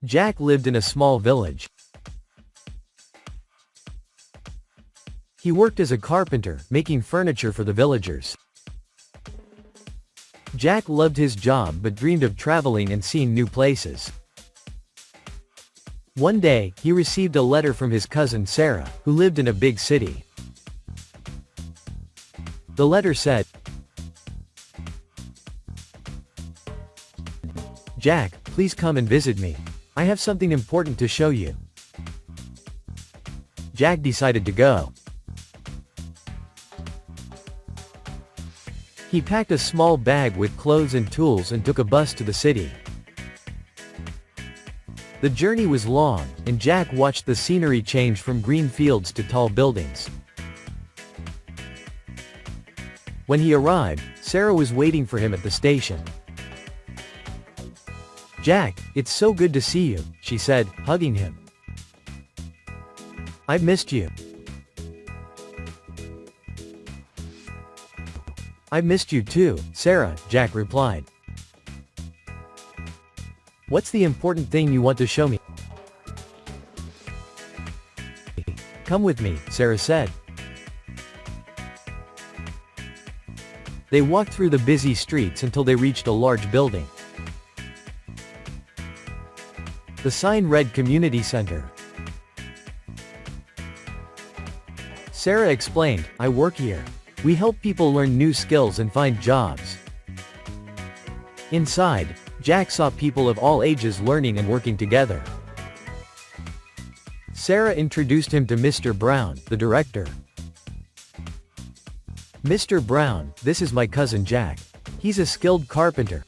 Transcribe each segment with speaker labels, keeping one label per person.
Speaker 1: Jack lived in a small village. He worked as a carpenter, making furniture for the villagers. Jack loved his job but dreamed of traveling and seeing new places. One day, he received a letter from his cousin Sarah, who lived in a big city. The letter said, "Jack, please come and visit me. I have something important to show you." Jack decided to go. He packed a small bag with clothes and tools and took a bus to the city. The journey was long, and Jack watched the scenery change from green fields to tall buildings. When he arrived, Sarah was waiting for him at the station. "Jack, it's so good to see you," she said, hugging him. "I've missed you." "I've missed you too, Sarah," Jack replied. "What's the important thing you want to show me?" "Come with me," Sarah said. They walked through the busy streets until they reached a large building. The sign read Community Center. Sarah explained, "I work here. We help people learn new skills and find jobs." Inside, Jack saw people of all ages learning and working together. Sarah introduced him to Mr. Brown, the director. "Mr. Brown, this is my cousin Jack. He's a skilled carpenter."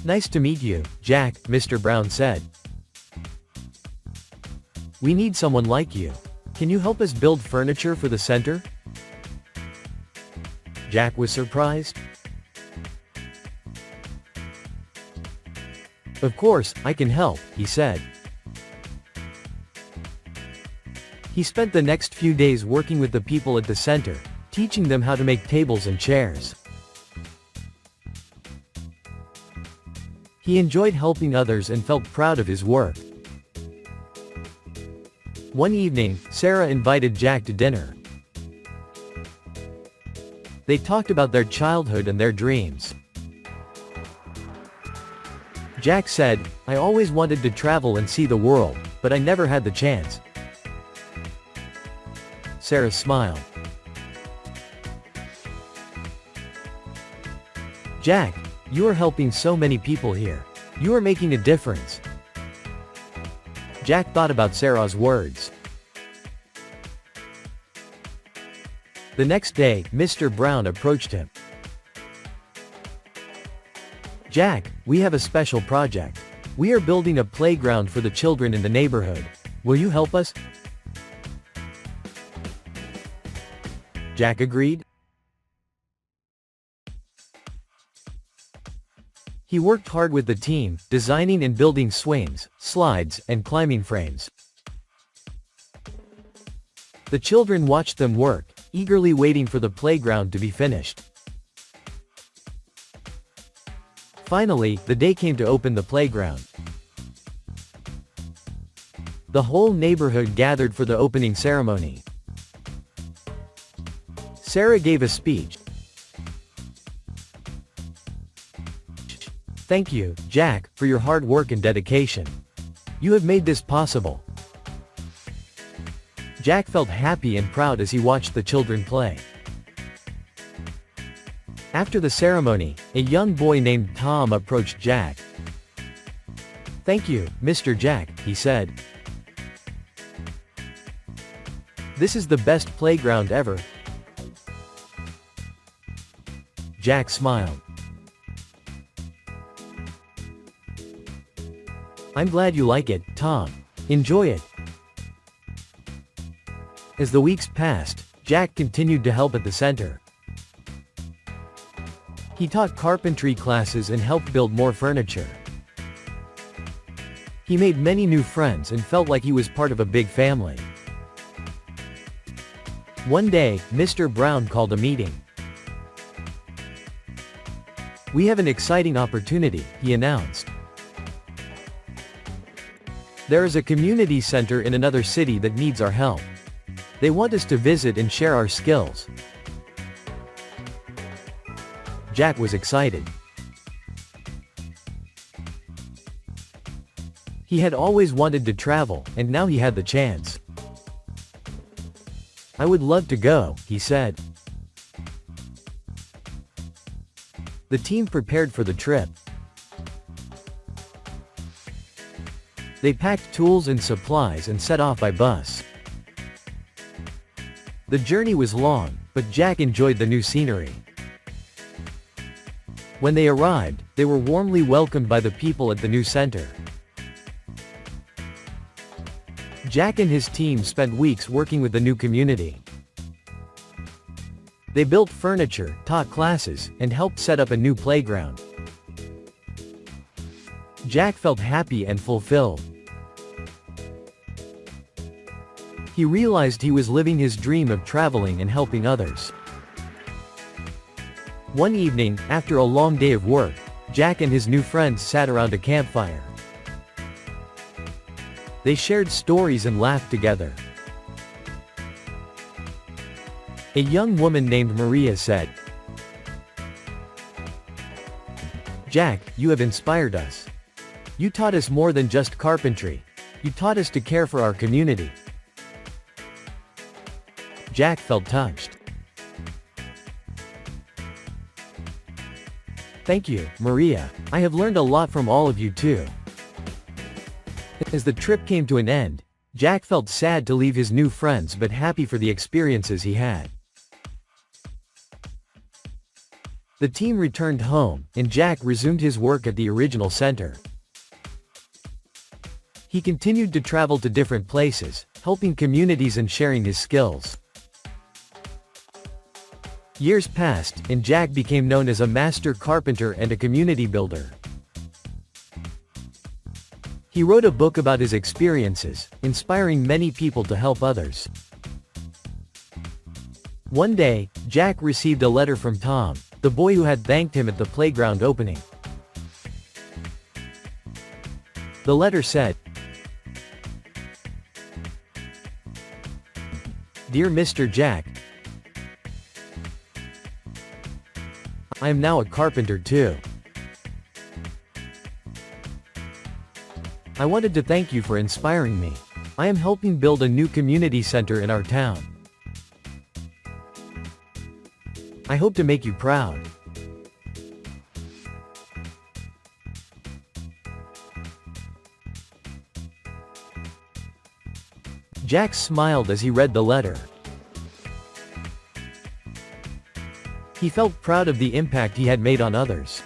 Speaker 1: "Nice to meet you, Jack," Mr. Brown said. "We need someone like you. Can you help us build furniture for the center?" Jack was surprised. "Of course, I can help," he said. He spent the next few days working with the people at the center, teaching them how to make tables and chairs. He enjoyed helping others and felt proud of his work. One evening, Sarah invited Jack to dinner. They talked about their childhood and their dreams. Jack said, "I always wanted to travel and see the world, but I never had the chance." Sarah smiled. "Jack, you are helping so many people here. You are making a difference." Jack thought about Sarah's words. The next day, Mr. Brown approached him. "Jack, we have a special project. We are building a playground for the children in the neighborhood. Will you help us?" Jack agreed. He worked hard with the team, designing and building swings, slides, and climbing frames. The children watched them work, eagerly waiting for the playground to be finished. Finally, the day came to open the playground. The whole neighborhood gathered for the opening ceremony. Sarah gave a speech. "Thank you, Jack, for your hard work and dedication. You have made this possible." Jack felt happy and proud as he watched the children play. After the ceremony, a young boy named Tom approached Jack. "Thank you, Mr. Jack," he said. "This is the best playground ever." Jack smiled. "I'm glad you like it, Tom. Enjoy it." As the weeks passed, Jack continued to help at the center. He taught carpentry classes and helped build more furniture. He made many new friends and felt like he was part of a big family. One day, Mr. Brown called a meeting. "We have an exciting opportunity," he announced. There is a community center in another city that needs our help. They want us to visit and share our skills. Jack was excited. He had always wanted to travel, and now he had the chance. I would love to go, he said. The team prepared for the trip. They packed tools and supplies and set off by bus. The journey was long, but Jack enjoyed the new scenery. When they arrived, they were warmly welcomed by the people at the new center. Jack and his team spent weeks working with the new community. They built furniture, taught classes, and helped set up a new playground. Jack felt happy and fulfilled. He realized he was living his dream of traveling and helping others. One evening, after a long day of work, Jack and his new friends sat around a campfire. They shared stories and laughed together. A young woman named Maria said, "Jack, you have inspired us. You taught us more than just carpentry. You taught us to care for our community." Jack felt touched. "Thank you, Maria. I have learned a lot from all of you too." As the trip came to an end, Jack felt sad to leave his new friends but happy for the experiences he had. The team returned home, and Jack resumed his work at the original center. He continued to travel to different places, helping communities and sharing his skills. Years passed, and Jack became known as a master carpenter and a community builder. He wrote a book about his experiences, inspiring many people to help others. One day, Jack received a letter from Tom, the boy who had thanked him at the playground opening. The letter said, "Dear Mr. Jack, I am now a carpenter too. I wanted to thank you for inspiring me. I am helping build a new community center in our town. I hope to make you proud." Jack smiled as he read the letter. He felt proud of the impact he had made on others.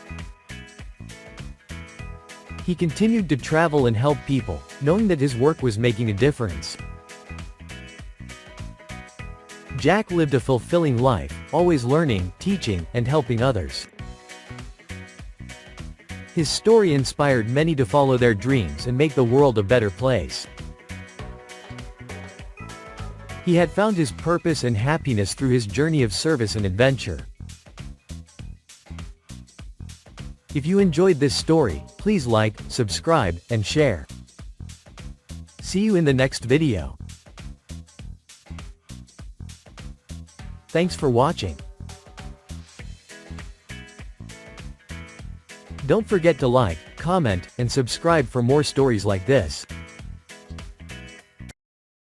Speaker 1: He continued to travel and help people, knowing that his work was making a difference. Jack lived a fulfilling life, always learning, teaching, and helping others. His story inspired many to follow their dreams and make the world a better place. He had found his purpose and happiness through his journey of service and adventure. If you enjoyed this story, please like, subscribe, and share. See you in the next video. Thanks for watching. Don't forget to like, comment, and subscribe for more stories like this.